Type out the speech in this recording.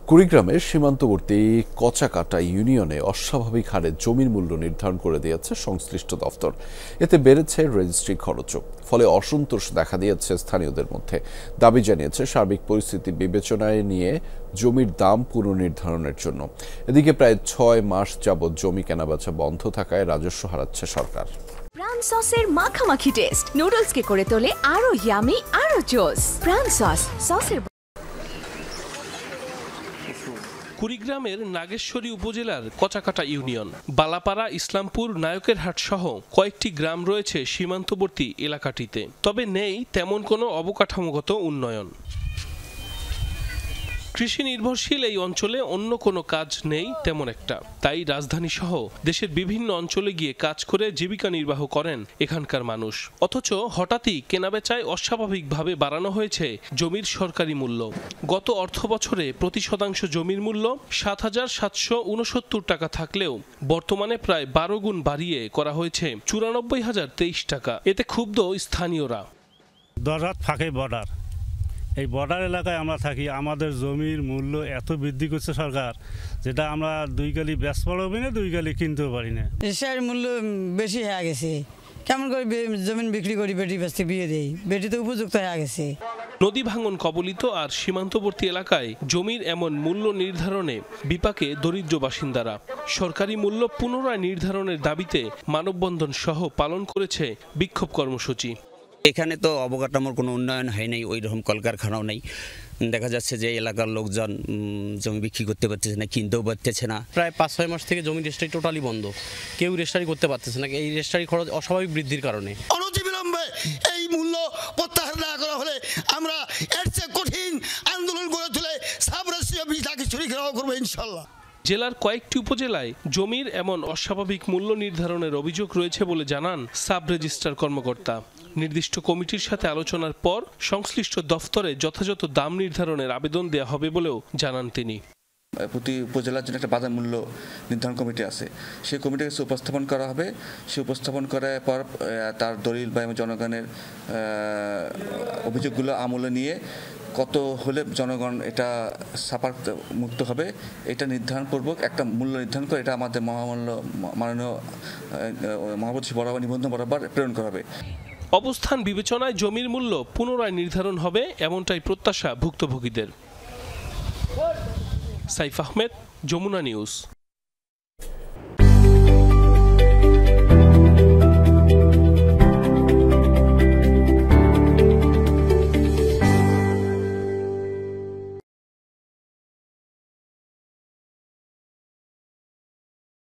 কুড়িগ্রামের সীমান্তবর্তী কচাকাটা ইউনিয়নে অস্বাভাবিক হারে জমির মূল্য নির্ধারণ করে দিয়েছে সংশ্লিষ্ট দফতর। এতে বেড়েছে রেজিস্ট্রি খরচও। ফলে অসন্তোষ দেখা দিয়েছে স্থানীয়দের মধ্যে। দাবি জানিয়েছে সার্বিক পরিস্থিতি বিবেচনায় নিয়ে জমির দাম পুনর্নির্ধারণের জন্য। এদিকে প্রায় ৬ মাস যাবৎ জমি কেনাবেচা বন্ধ থাকায় রাজস্ব হারাচ্ছে সরকার। প্রাণ সসের মাখামাখি টেস্ট নুডলসকে করে তোলে আরো ইয়ামি আরো জোস। প্রাণ সসের কুড়িগ্রামের নাগেশ্বরী উপজেলার কচাকাটা ইউনিয়ন, বালাপাড়া, ইসলামপুর, নায়কেরহাট সহ কয়েকটি গ্রাম রয়েছে সীমান্তবর্তী এলাকাটিতে। তবে নেই তেমন কোনো অবকাঠামোগত উন্নয়ন। কৃষি নির্ভরশীল এই অঞ্চলে অন্য কোনো কাজ নেই তেমন একটা। তাই রাজধানী সহ দেশের বিভিন্ন অঞ্চলে গিয়ে কাজ করে জীবিকা নির্বাহ করেন এখানকার মানুষ। অথচ হঠাৎই কেনাবেচায় অস্বাভাবিকভাবে বাড়ানো হয়েছে জমির সরকারি মূল্য। গত অর্থ বছরে প্রতি শতাংশ জমির মূল্য ৭,৭৬৯ টাকা থাকলেও বর্তমানে প্রায় ১২ গুণ বাড়িয়ে করা হয়েছে ৯৪,০২৩ টাকা। এতে ক্ষুব্ধ স্থানীয়রা। দরজাত ফাঁকে বর্ডার, এই বর্ডার এলাকায় আমরা থাকি। আমাদের জমির মূল্য এত বৃদ্ধি করছে সরকার, যেটা আমরা ২ গালি বেচ পড়াবি না, 2 গালি কিনতেও পারি না। এর মূল্য বেশি হয়ে গেছে। কেমন করে জমিন বিক্রি করি, বেটি বেচতে বিয়ে দেই, বেটি তো উপযুক্ত হয়ে গেছে। নদী ভাঙন কবলিত আর সীমান্তবর্তী এলাকায় জমির এমন মূল্য নির্ধারণে বিপাকে দরিদ্র বাসিন্দারা। সরকারি মূল্য পুনরায় নির্ধারণের দাবিতে মানববন্ধন সহ পালন করেছে বিক্ষোভ কর্মসূচি। এখানে তো অবকাঠামোর কোনো উন্নয়ন হয় নাই, ওই রকম কলকারখানাও নেই। দেখা যাচ্ছে যে এলাকার লোকজন জমি বিক্রি করতে পারতেছে না, কিনতেও পারতেছে না। প্রায় ৫-৬ মাস থেকে জমি রেজিস্ট্রি টোটালি বন্ধ, কেউ রেজিস্ট্রি করতে পারতেছে না। এই রেজিস্ট্রি খরচ অস্বাভাবিক বৃদ্ধির কারণে অনতিবিলম্বে এই মূল্য প্রত্যাহার না করা হলে আমরা এর চেয়ে কঠিন আন্দোলন করে তুলে সাব রেজিস্ট্রি অফিস তাকে চুরি ঘেরাও করবো ইনশাল্লাহ। জেলার কয়েকটি উপজেলায় জমির এমন অস্বাভাবিক মূল্য নির্ধারণের অভিযোগ রয়েছে বলে জানান সাব রেজিস্ট্রার কর্মকর্তা। নির্দিষ্ট কমিটির সাথে আলোচনার পর সংশ্লিষ্ট দফতরে যথাযথ দাম নির্ধারণের আবেদন দেওয়া হবে বলেও জানান তিনি। প্রতি উপজেলার জন্য একটা বাজার মূল্য নির্ধারণ কমিটি আছে, সেই কমিটির কাছে উপস্থাপন করা হবে। সে উপস্থাপন করার পর তার দলিল বা জনগণের অভিযোগগুলো আমলে নিয়ে কত হলে জনগণ এটা ছাপার মুক্ত হবে, এটা নির্ধারণপূর্বক একটা মূল্য নির্ধারণ করে এটা আমাদের মাননীয় মহাবতী বরাবর নিবন্ধন বরাবর প্রেরণ করা হবে। অবস্থান বিবেচনায় জমির মূল্য পুনরায় নির্ধারণ হবে, এমনটাই প্রত্যাশা ভুক্তভোগীদের। সাইফ আহমেদ, যমুনা নিউজ।